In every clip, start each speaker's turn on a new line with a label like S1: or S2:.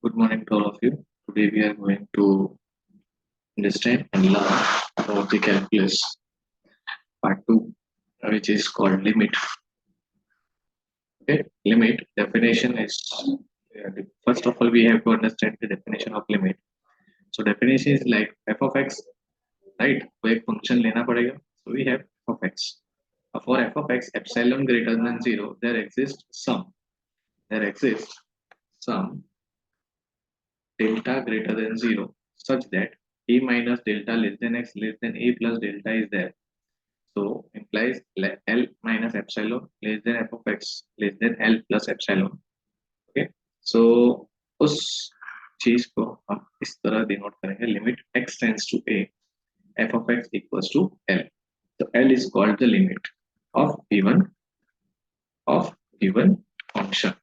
S1: Good morning to all of you. Today we are going to understand and learn about the calculus part 2, which is called limit. Okay, limit definition is first of all we have to understand the definition of limit. So definition is like f of x, right? तो एक function लेना पड़ेगा. So we have f of x. For f of x epsilon greater than 0, there exists some delta greater than 0 such that a minus delta less than x less than a plus delta is there. So implies L minus epsilon less than f of x less than L plus epsilon. Okay. So उस चीज को हम इस तरह denote करेंगे limit x tends to a f of x equals to L. So L is called the limit of given function.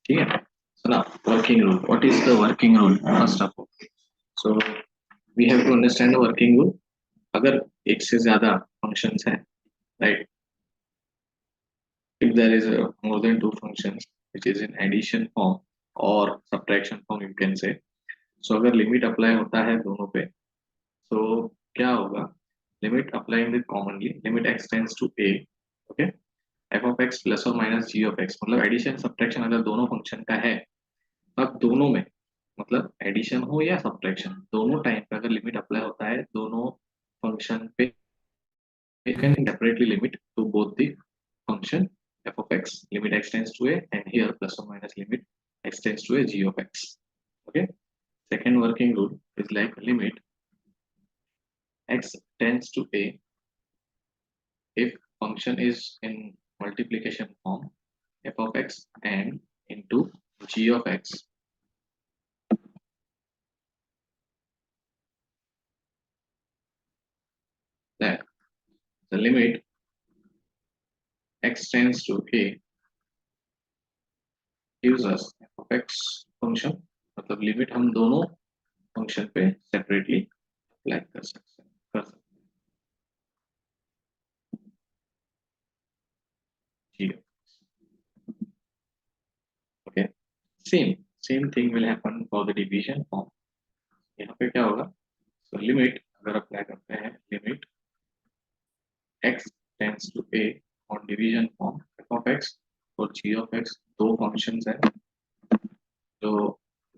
S1: ठीक है. So now working rule. What is the working rule? First of all, so we have to understand the working rule. अगर एक से ज्यादा functions हैं, right? If there is more than two functions, which is in addition form or subtraction form, you can say. So अगर limit apply होता है दोनों पे, so क्या होगा? Limit applying with commonly, limit x tends to a, okay? f of x plus or minus g of x, मतलब addition subtraction अगर दोनों function का है, अब दोनों में मतलब एडिशन हो या सब्ट्रैक्शन दोनों टाइम पे अगर लिमिट अप्लाई होता है दोनों फंक्शन पे you can separately limit to both the function f of x limit x tends to a and here plus or minus limit x tends to a g of x. Okay, second working rule is like limit x tends to a if function is in multiplication form f of x and into g of x that the limit x tends to a gives us f of x function मतलब limit हम दोनों function पे separately apply कर सकते हैं okay same thing will happen for the division form. यहाँ पे क्या होगा? सो लिमिट अगर अप्लाई करते हैं limit x tends to a on division form f of x और g of x दो फंक्शंस हैं जो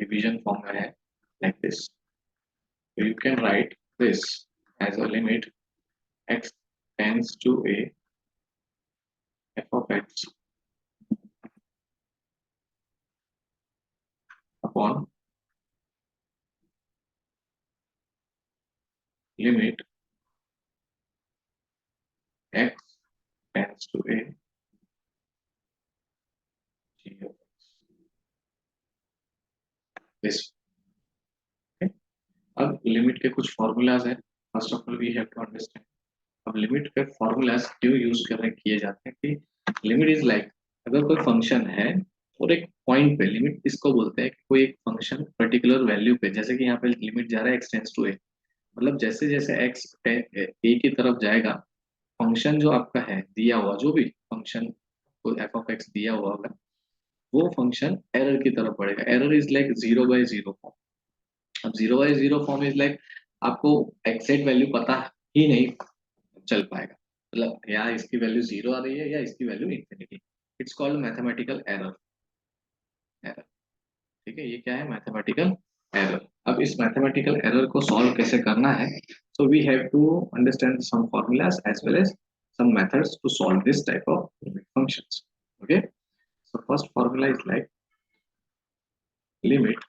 S1: डिवीजन फॉर्म में है like this. So you can write this as a limit x tends to a f of x upon limit x tends to a g of x. This. Okay. अब limit के कुछ formulas हैं. First of all we have to understand अब limit के formulas क्यों use करने किए जाते हैं कि लिमिट इज लाइक अगर कोई फंक्शन है और एक पॉइंट पे लिमिट इसको बोलते हैं कि कोई एक फंक्शन पर्टिकुलर वैल्यू पे जैसे कि यहाँ पे लिमिट जा रहा है x टेंड्स टू a मतलब जैसे जैसे x a की तरफ जाएगा फंक्शन जो आपका है दिया हुआ जो भी फंक्शन को f of x दिया हुआ होगा वो फंक्शन एरर की तरफ बढ़ेगा. Error is like 0/0 form. अब 0/0 फॉर्म इज लाइक आपको एग्जैक्ट वैल्यू पता ही नहीं चल पाएगा मतलब या इसकी वैल्यू 0 आ रही है या इसकी value infinity. It's called mathematical error. ठीक है, ये क्या है? Mathematical error. अब इस मैथमेटिकल एरर को सॉल्व कैसे करना है? So we have to understand some formulas as well as some methods to solve this type of limit functions. Okay, so first formula is like limit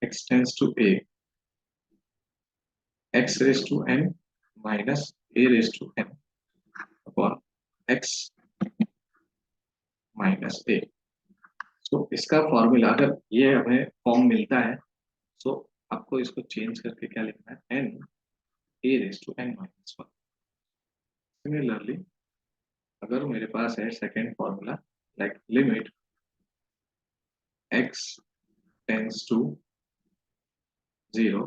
S1: x tends to a x raised to n minus a raised to n upon x minus a. so इसका formula अगर ये हमें form मिलता है so आपको इसको change करके क्या लिखना है? n a raised to n minus 1. Similarly अगर मेरे पास है second formula like limit x tends to 0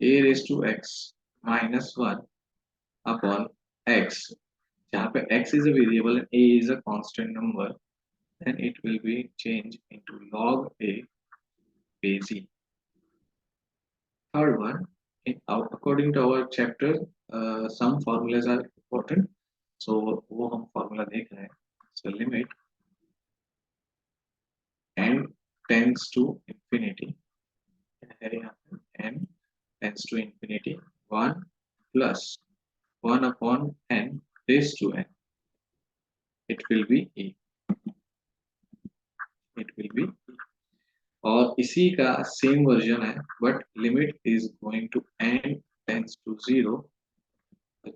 S1: a raise to x -1 upon x, जहाँ पे x is a variable and a is a constant number, then it will be changed into log a base e. Third one, according to our chapter, some formulas are important, so वो हम formula देख रहे हैं. So limit n tends to infinity, है यहाँ पे n tends to infinity 1 plus 1 upon n raised to n, it will be e, it will be e. और इसी का सेम वर्जन है, but limit is going to n tends to 0.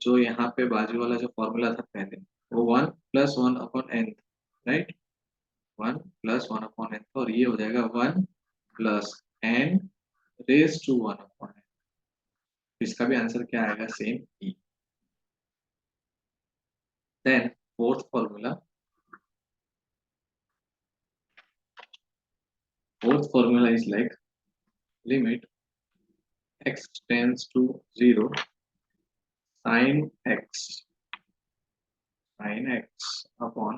S1: जो यहाँ पे बाजू वाला जो फॉर्मूला था पहले, वो 1 + 1/n, राइट. 1 + 1/n, और ये हो जाएगा 1 + n रेज टू 1/n. इसका भी आंसर क्या आएगा, same e. Then fourth formula, is like limit x tends to 0 sin x upon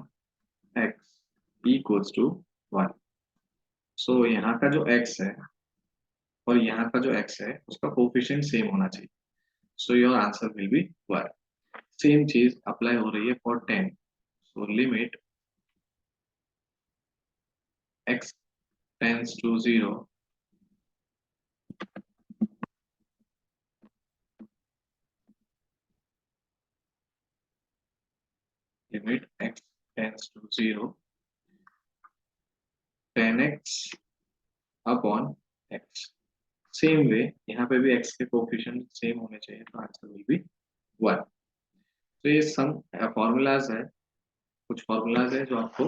S1: x equals to 1. So यहाँ का जो x है और यहाँ का जो x है उसका कोफिशिएंट सेम होना चाहिए. So your answer will be 1. Same चीज अप्लाई हो रही है for 10. So limit x tends to 0 limit x tends to 0 10x upon x. Same way यहाँ पे भी x के कोफिशिएंट सेम होने चाहिए, तो आंसर विल बी 1. तो ये सम फॉर्मूलाज है, कुछ फॉर्मूलाज है जो आपको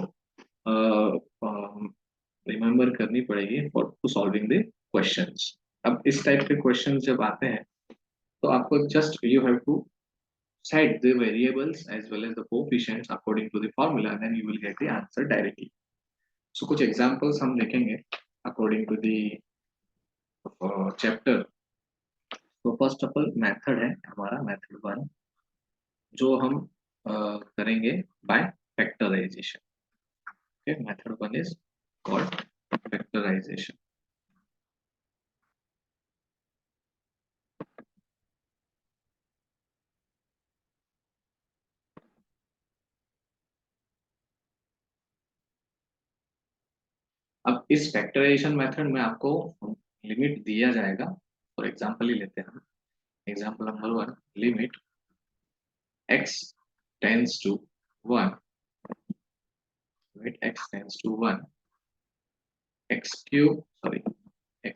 S1: रिमेम्बर करनी पड़ेगी for to solving the questions. अब इस टाइप के क्वेश्चंस जब आते हैं, तो आपको just you have to set the variables as well as the coefficients according to the formula, and then you will get the answer directly. So कुछ examples हम देखेंगे according to the chapter. तो first of all method है हमारा method 1, जो हम करेंगे by factorization. okay, method 1 is called factorization. अब इस फैक्टराइजेशन मेथड में आपको लिमिट दिया जाएगा. फॉर एग्जांपल ही लेते हैं हम. Example number 1, limit x tends to 1, limit x tends to 1, x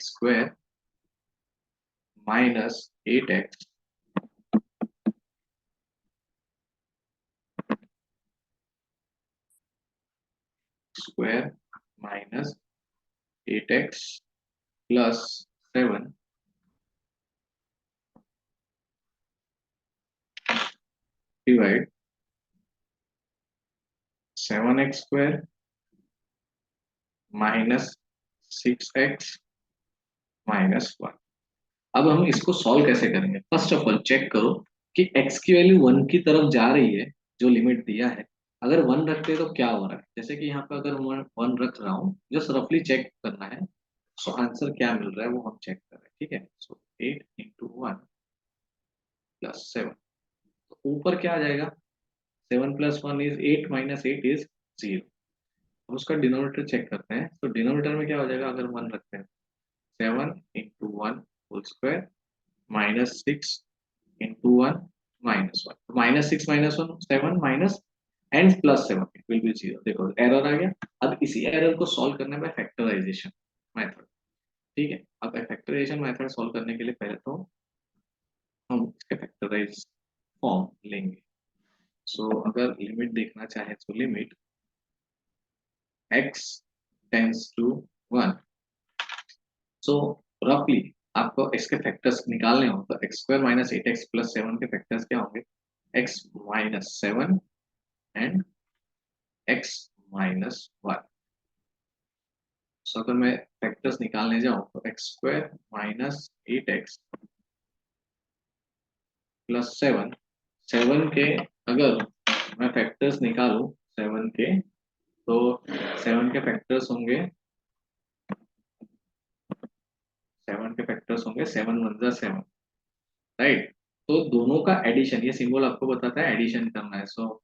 S1: square minus 8x square minus 8x plus 7 divide 7x square minus 6x minus 1. अब हम इसको सॉल्व कैसे करेंगे? फर्स्ट ऑफ ऑल चेक करो कि x की वैल्यू 1 की तरफ जा रही है, जो लिमिट दिया है. अगर 1 रखते हैं तो क्या हो रहा है? जैसे कि यहाँ पे अगर 1 रख रहा हूँ, जस्ट रफली चेक करना है. सो आंसर क्या मिल रहा है वो हम चेक कर रहे हैं, ठीक है. सो 8 into 1 plus 7, तो ऊपर क्या आ जाएगा? 7 plus 1 is 8 minus 8 is 0. अब उसका डिनोमिनेटर चेक करते हैं. तो डिनोमिनेटर में क्या हो जाएगा अगर 1 रखते हैं? 7 into 1 whole square minus 6 into 1 minus 1. तो minus 6 minus 1 7 minus and plus 7, it will be 0. देखो एरर आ गया. अब इसी एरर को सॉल्व करने में फैक्टराइजेशन मेथड, ठीक है. अब फैक्टराइजेशन मेथड सॉल्व करने के लिए पहले तो हम इसके फैक्टराइज फॉर्म लेंगे. सो अगर लिमिट देखना चाहे तो लिमिट x टेंड्स टू 1. सो रफली आपको इसके फैक्टर्स निकालने हो तो x square minus 8x plus 7 के फैक्टर्स क्या होंगे? x minus 7 and x minus 1. सो अगर मैं फैक्टर्स निकालने जाऊं तो x स्क्वायर माइनस 8x +7, 7 के अगर मैं फैक्टर्स निकालूं 7 के, तो 7 के फैक्टर्स होंगे, 7 राइट। तो दोनों का एडिशन, ये सिंबल आपको बताता है एडिशन करना है। सो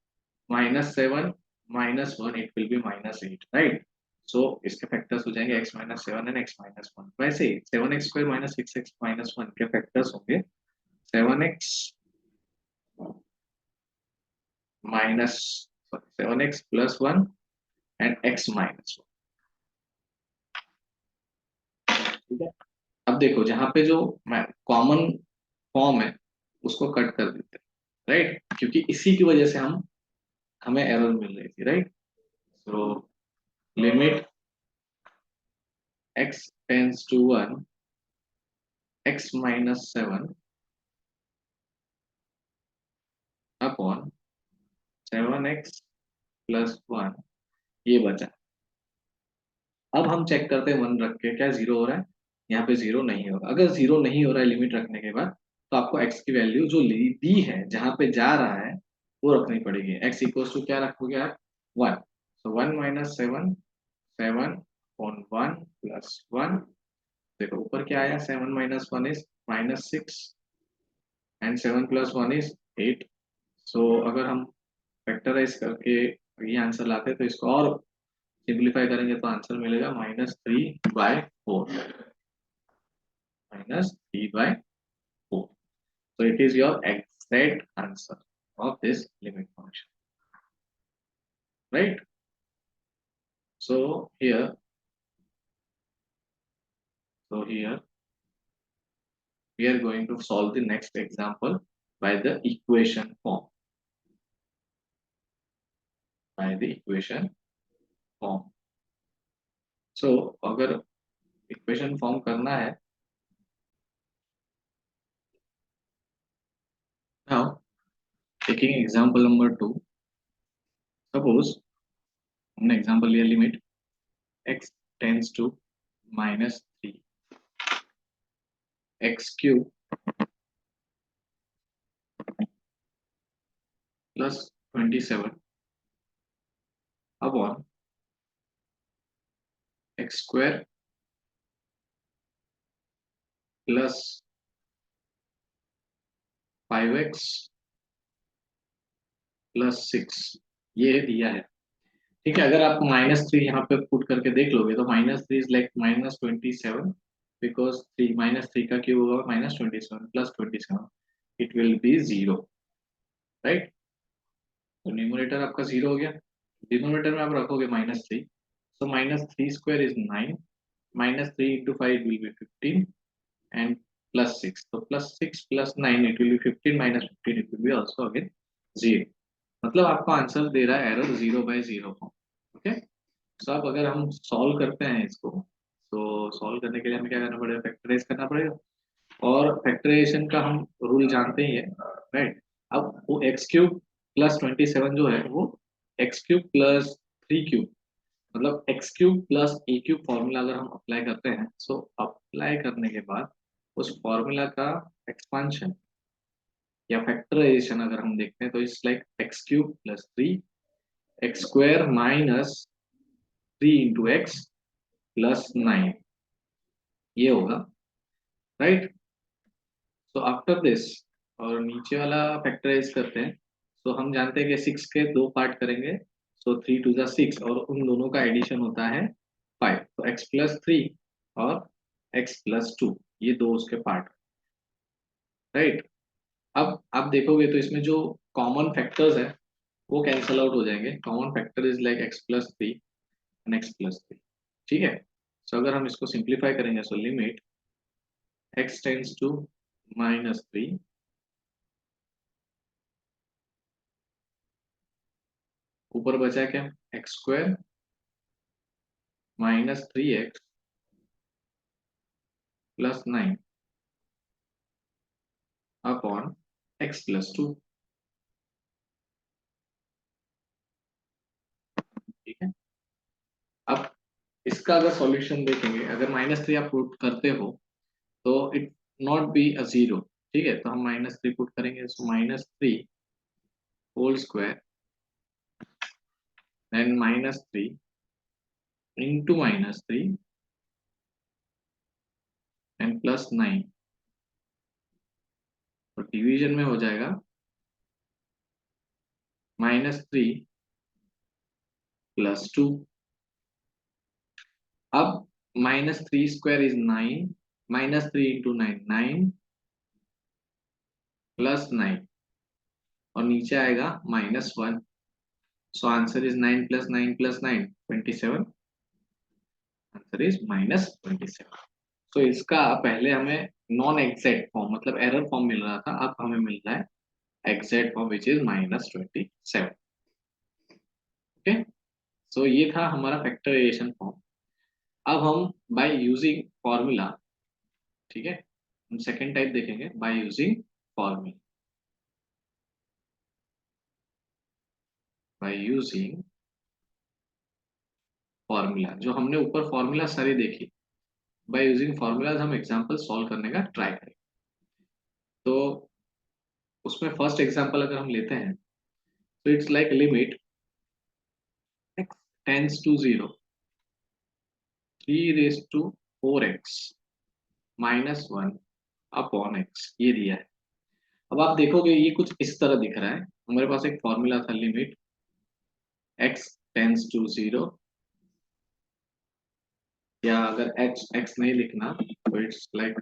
S1: -7 -1 इट विल बी -8, राइट। सो इसके फैक्टर्स हो जाएंगे x-7 एंड x-1। वैसे ही 7x² -6x-1 के फैक्टर्स होंगे 7x minus 7x+1 and x-1। ठीक है। अब देखो जहां पे जो कॉमन फॉर्म है उसको कट कर देते हैं, राइट, क्योंकि इसी की वजह से हमें एरर मिल रही थी, right. So limit x tends to 1, x-7 upon 7x+1 ये बचा। अब हम चेक करते हैं 1 रख के क्या जीरो हो रहा है। यहाँ पे जीरो नहीं हो रहा। अगर जीरो नहीं हो रहा है लिमिट रखने के बाद, तो आपको x की वैल्यू जो दी है जहां पे जा रहा है वो रखनी पड़ेगी। x इक्वल्स टू क्या रखोगे आप, 1। सो 1 - 7, 7/1 + 1। देखो ऊपर क्या आया, 7 - 1 इज -6 एंड 7+1 इज 8। सो अगर हम फैक्टराइज करके ये आंसर लाते हैं तो इसको और सिंप्लीफाई करेंगे तो आंसर मिलेगा -3/4, -3/4। So it is your exact answer of this limit function, right? So here, so here we are going to solve the next example by the equation form. By the equation form. So अगर equation form करना है, now taking example number 2, suppose हमने example लिया limit x tends to -3 x³ plus 27 upon x² plus 5x plus 6 ये दिया है। ठीक है। अगर आप -3 यहाँ पे पुट करके देख लोगे तो -3 इज लाइक -27, बिकॉज 3 का क्यूब होगा -27 plus 27 it will be 0, right. तो न्यूमरेटर आपका 0 हो गया। डिनोमिनेटर में आप रखोगे -3, सो -3² इज 9, -3 × 5 विल बी 15 एंड +6, तो +6 + 9 it will B 15 -15 it will B also again 0। मतलब आपको आंसर दे रहा है एरर 0/0 फॉर्म। ओके। तो अब अगर हम सॉल्व करते हैं इसको, तो सॉल्व करने के लिए हमें क्या करना पड़ेगा, फैक्टराइज करना पड़ेगा। और फैक्टराइजेशन का हम रूल जानते ही है, राइट। अब वो x³ + 27 जो है वो x³ + 3³ मतलब x³ + a³ फॉर्मूला अगर हम अप्लाई करते हैं, सो अप्लाई करने के बाद उस फॉर्मूला का एक्सपांशन या फैक्टराइजेशन अगर हम देखते हैं तो it's like x³ + 3 x² - 3 × x + 9 ये होगा, राइट। सो आफ्टर दिस, और नीचे वाला फैक्टराइज करते हैं। सो हम जानते हैं कि 6 के 2 पार्ट करेंगे, सो 3 × 2 = 6 और उन दोनों का एडिशन होता है 5। तो x+3 और x+2 ये दो उसके पार्ट, राइट। अब आप देखोगे तो इसमें जो कॉमन फैक्टर्स है वो कैंसल आउट हो जाएंगे। Common factor is like x+3 and x+3, ठीक है। सो अगर हम इसको सिंप्लीफाई करेंगे, so limit x tends to -3 ऊपर बचा क्या, x² -3x + 9 अपॉन x+2, ठीक है। अब इसका अगर सॉल्यूशन देखेंगे, अगर -3 आप पुट करते हो तो इट नॉट बी अ 0, ठीक है, तो हम -3 पुट करेंगे, so -3 whole square then -3 into -3 and +9, तो डिवीजन में हो जाएगा -3 +2। अब -3 स्क्वायर इज 9, -3 इंटू 9 9 +9 और नीचे आएगा -1, so answer is 9 + 9 + 9 27, answer is -27। तो इसका पहले हमें नॉन एग्जैक्ट फॉर्म मतलब एरर फॉर्म मिल रहा था, अब हमें मिल रहा है exact form which is -27। Okay, so ये था हमारा फैक्टराइजेशन फॉर्म। अब हम बाय यूजिंग फॉर्मूला, ठीक है, हम सेकेंड टाइप देखेंगे by using formula. By using formula, जो हमने ऊपर फॉर्मूला सारी देखी, बाय यूजिंग फॉर्मूलाज हम एग्जांपल सॉल्व करने का ट्राई करें। तो उसमें फर्स्ट एग्जांपल अगर हम लेते हैं तो it's like limit x tends to 0 3 raised to 4x -1 upon x, ये दिया है। अब आप देखोगे ये कुछ इस तरह दिख रहा है। हमारे पास एक फॉर्मूला था लिमिट x टेंड्स टू 0, या अगर x नहीं लिखना तो it's like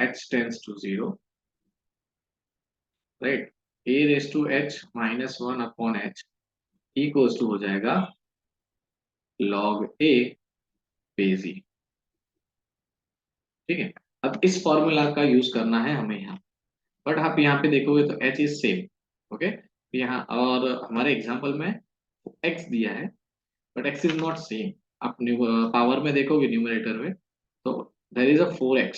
S1: h tends to 0, right, a raise to h -1 upon h equals to हो जाएगा log a बेस e। ठीक है, अब इस फॉर्मूला का यूज करना है हमें यहाँ, बट आप यहाँ पे देखोगे तो h इज सेम। ओके, यहाँ और हमारे एग्जांपल में x दिया है but x is not same. आप पावर में देखोगे न्यूमरेटर में तो there is a 4x,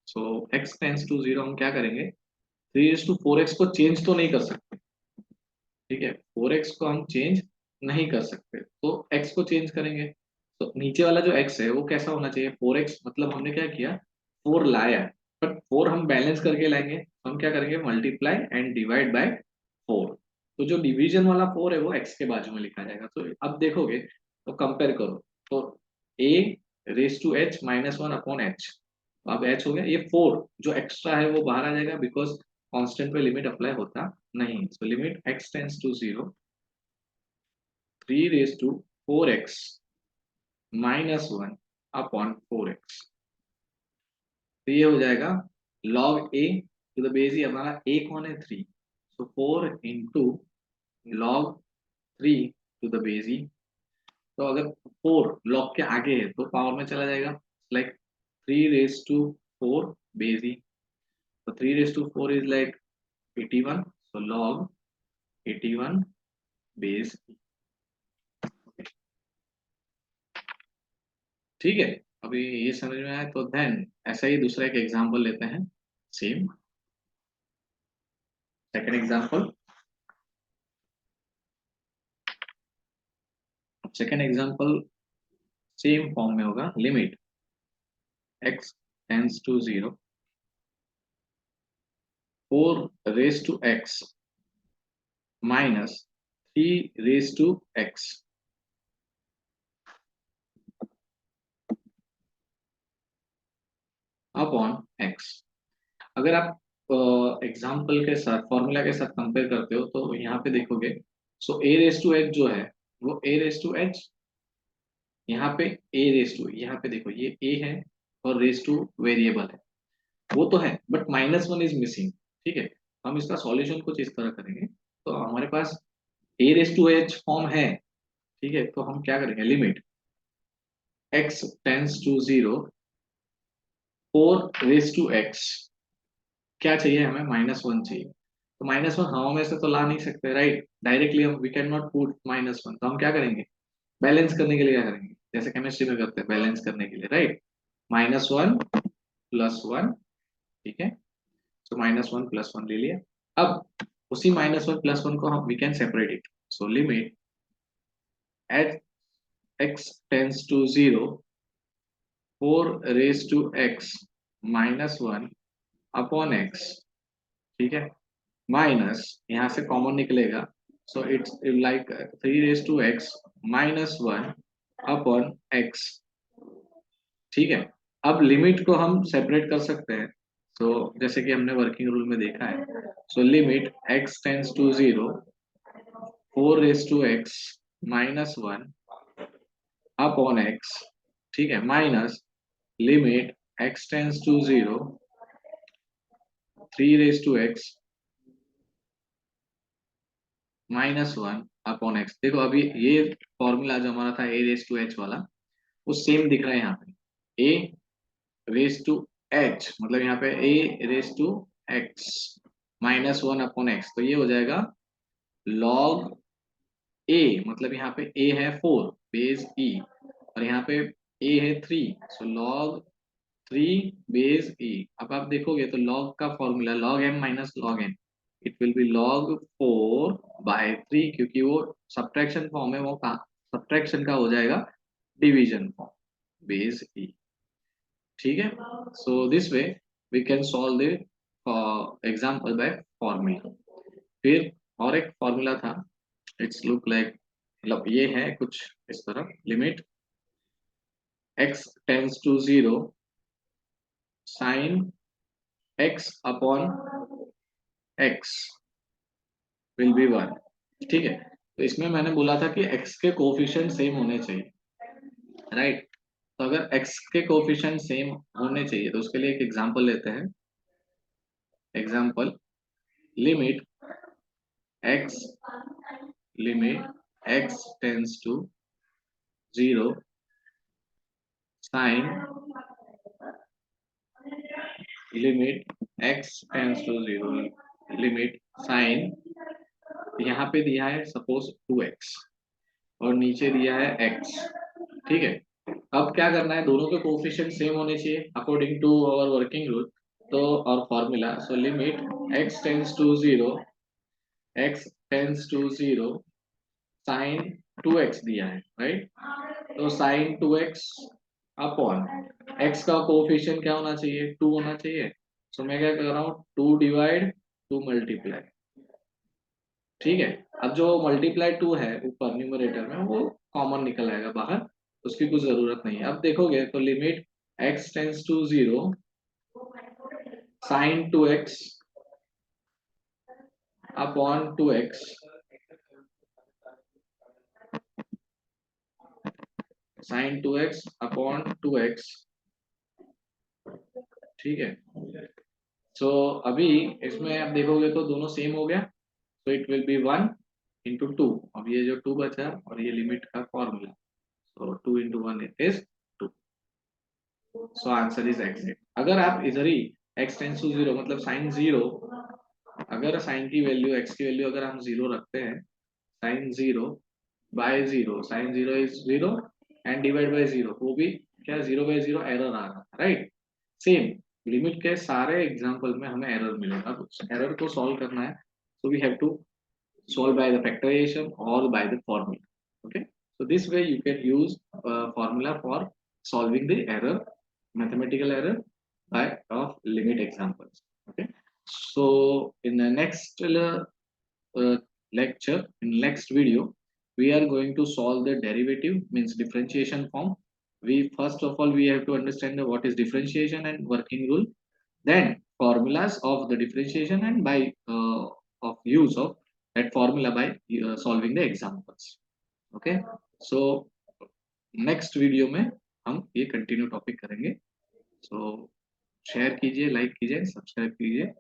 S1: so x tends to 0, हम क्या करेंगे 3 to 4x को चेंज तो नहीं कर सकते। ठीक है, 4x को हम चेंज नहीं कर सकते, तो x को चेंज करेंगे। तो नीचे वाला जो x है वो कैसा होना चाहिए 4x, मतलब हमने क्या किया 4 लाया, बट 4 हम बैलेंस करके लाएंगे, तो हम क्या करेंगे मल्टीप्लाई एंड डिवाइड बाय 4। तो जो डिवीजन वाला 4 है वो x के बाजू में लिखा जाएगा। तो अब देखोगे तो कंपेयर करो, तो a raise to h -1 upon h, अब h हो गया, ये 4 जो एक्स्ट्रा है वो बाहर आ जाएगा बिकॉज कांस्टेंट पे लिमिट अप्लाई होता नहीं। So limit x tends to 0 3 raised to 4x -1 upon 4x, तो ये हो जाएगा log a to the base, हमारा a कौन है 3, so 4 into log 3 to the base e। तो अगर 4 log के आगे है तो पावर में चला जाएगा, like 3 raised to 4 base e, तो 3 raised to 4 is like 81, so log 81 base e। ठीक है, अभी ये समझ में आया तो देन ऐसा ही दूसरा एक एग्जांपल लेते हैं, same second example. Second example same form में होगा, limit x tends to 0 4 raise to x -3 raise to x upon x। अगर आप एग्जाम्पल के साथ फॉर्मूला के साथ कंपेयर करते हो तो यहाँ पे देखोगे, सो a रेज टू h जो है वो a रेज टू h, यहाँ पे a रेज टू, यहाँ पे देखो ये a है और रेज टू वेरिएबल है, वो तो है बट -1 इज मिसिंग। ठीक है, हम इसका सॉल्यूशन कुछ इस तरह करेंगे, तो हमारे पास a raise to h form है। ठीक है, तो हम क्या करेंगे limit x tends to 0 4 raise to x, क्या चाहिए हमें -1 चाहिए, तो -1 हवा में से तो ला नहीं सकते, राइट, डायरेक्टली हम वी कैन नॉट पुट -1, तो हम क्या करेंगे बैलेंस करने के लिए क्या करेंगे, जैसे केमिस्ट्री में करते हैं बैलेंस करने के लिए, राइट, -1 +1। ठीक है, सो -1 +1 ले लिया। अब उसी -1 +1 को हम we can separate it, so limit at x tends to 0 4 raise to x -1 upon x, ठीक है, माइनस यहाँ से कॉमन निकलेगा, so it's like 3 raise to x minus 1 upon x, ठीक है। अब लिमिट को हम सेपरेट कर सकते हैं, सो जैसे कि हमने वर्किंग रूल में देखा है, so limit x tends to 0 4 raise to x minus 1 upon x, ठीक है, minus limit x tends to 0 3 raise to x -1 upon x. देखो अभी ये फॉर्मूला जो हमारा था a रेज टू एच वाला, वो सेम दिख रहा है यहाँ पे, a रेज टू एच मतलब यहाँ पे a raise to x -1 upon x, तो ये हो जाएगा लॉग ए, मतलब यहाँ पे ए है 4 बेस ई, और यहाँ पे ए है 3, सो लॉग 3 बेस ई। अब आप देखोगे तो लॉग का formula log m minus log n, it will be log 4/3, क्योंकि वो सब्ट्रैक्शन फॉर्म है, वो सब्ट्रैक्शन का हो जाएगा डिवीजन फॉर्म बेस ई, ठीक है। So this way we can solve the example by formula. फिर और एक फॉर्मूला था, इट्स लुक लाइक, मतलब ये है कुछ इस तरह, limit x tends to 0 sine x upon x will be 1, ठीक है। तो इसमें मैंने बोला था कि एक्स के कोफिशिएंट सेम होने चाहिए, राइट। तो अगर एक्स के कोफिशिएंट सेम होने चाहिए तो उसके लिए एक एग्जांपल लेते हैं। Example, limit x limit x tends to 0 sine limit x tends to 0 limit sine, यहाँ पे दिया है सपोज 2x और नीचे दिया है x, ठीक है। अब क्या करना है, दोनों के कोफिशिएंट सेम होने चाहिए according to our working rule, तो और formula, so limit x tends to 0 sine 2x दिया है, राइट। तो साइन 2x अपॉन x का कोफिशिएंट क्या होना चाहिए, 2 होना चाहिए, सो मैं क्या कर रहा हूँ, 2 डिवाइड 2 मल्टीप्लाई, ठीक है। अब जो मल्टीप्लाई 2 है ऊपर न्यूमरेटर में वो कॉमन निकल आएगा बाहर, उसकी कुछ जरूरत नहीं है। अब देखोगे तो limit x tends to 0 sine 2x upon 2x sine 2x upon 2x, ठीक है। सो अभी इसमें आप देखोगे तो दोनों सेम हो गया, तो इट विल बी 1 into 2, अब ये जो 2 बचा और ये लिमिट का formula, so 2 into 1 is 2, so answer is exact. अगर आप इधर ही x टेंस टू 0 मतलब साइन 0, अगर साइन की वैल्यू x की वैल्यू अगर हम 0 रखते हैं, sine 0/0, sine 0 is 0 and divide by 0, वो भी क्या 0/0 एरर आ रहा है, राइट। सेम लिमिट के सारे एग्जांपल में हमें एरर मिलेगा, तो एरर को सॉल्व करना है, so we have to solve by the factorization or by the formula, okay। So this way you can use formula for solving the error, mathematical error by of limit examples, okay। So in the next uh, lecture, in next video, we are going to solve the derivative, means differentiation form. We first of all we have to understand what is differentiation and working rule, then formulas of the differentiation, and by of use of that formula by solving the examples, okay। So next video में हम ये continue topic करेंगे, so share कीजिए, like कीजिए, subscribe कीजिए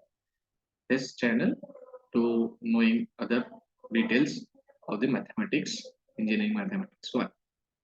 S1: this channel to knowing other details of the mathematics, engineering mathematics 1.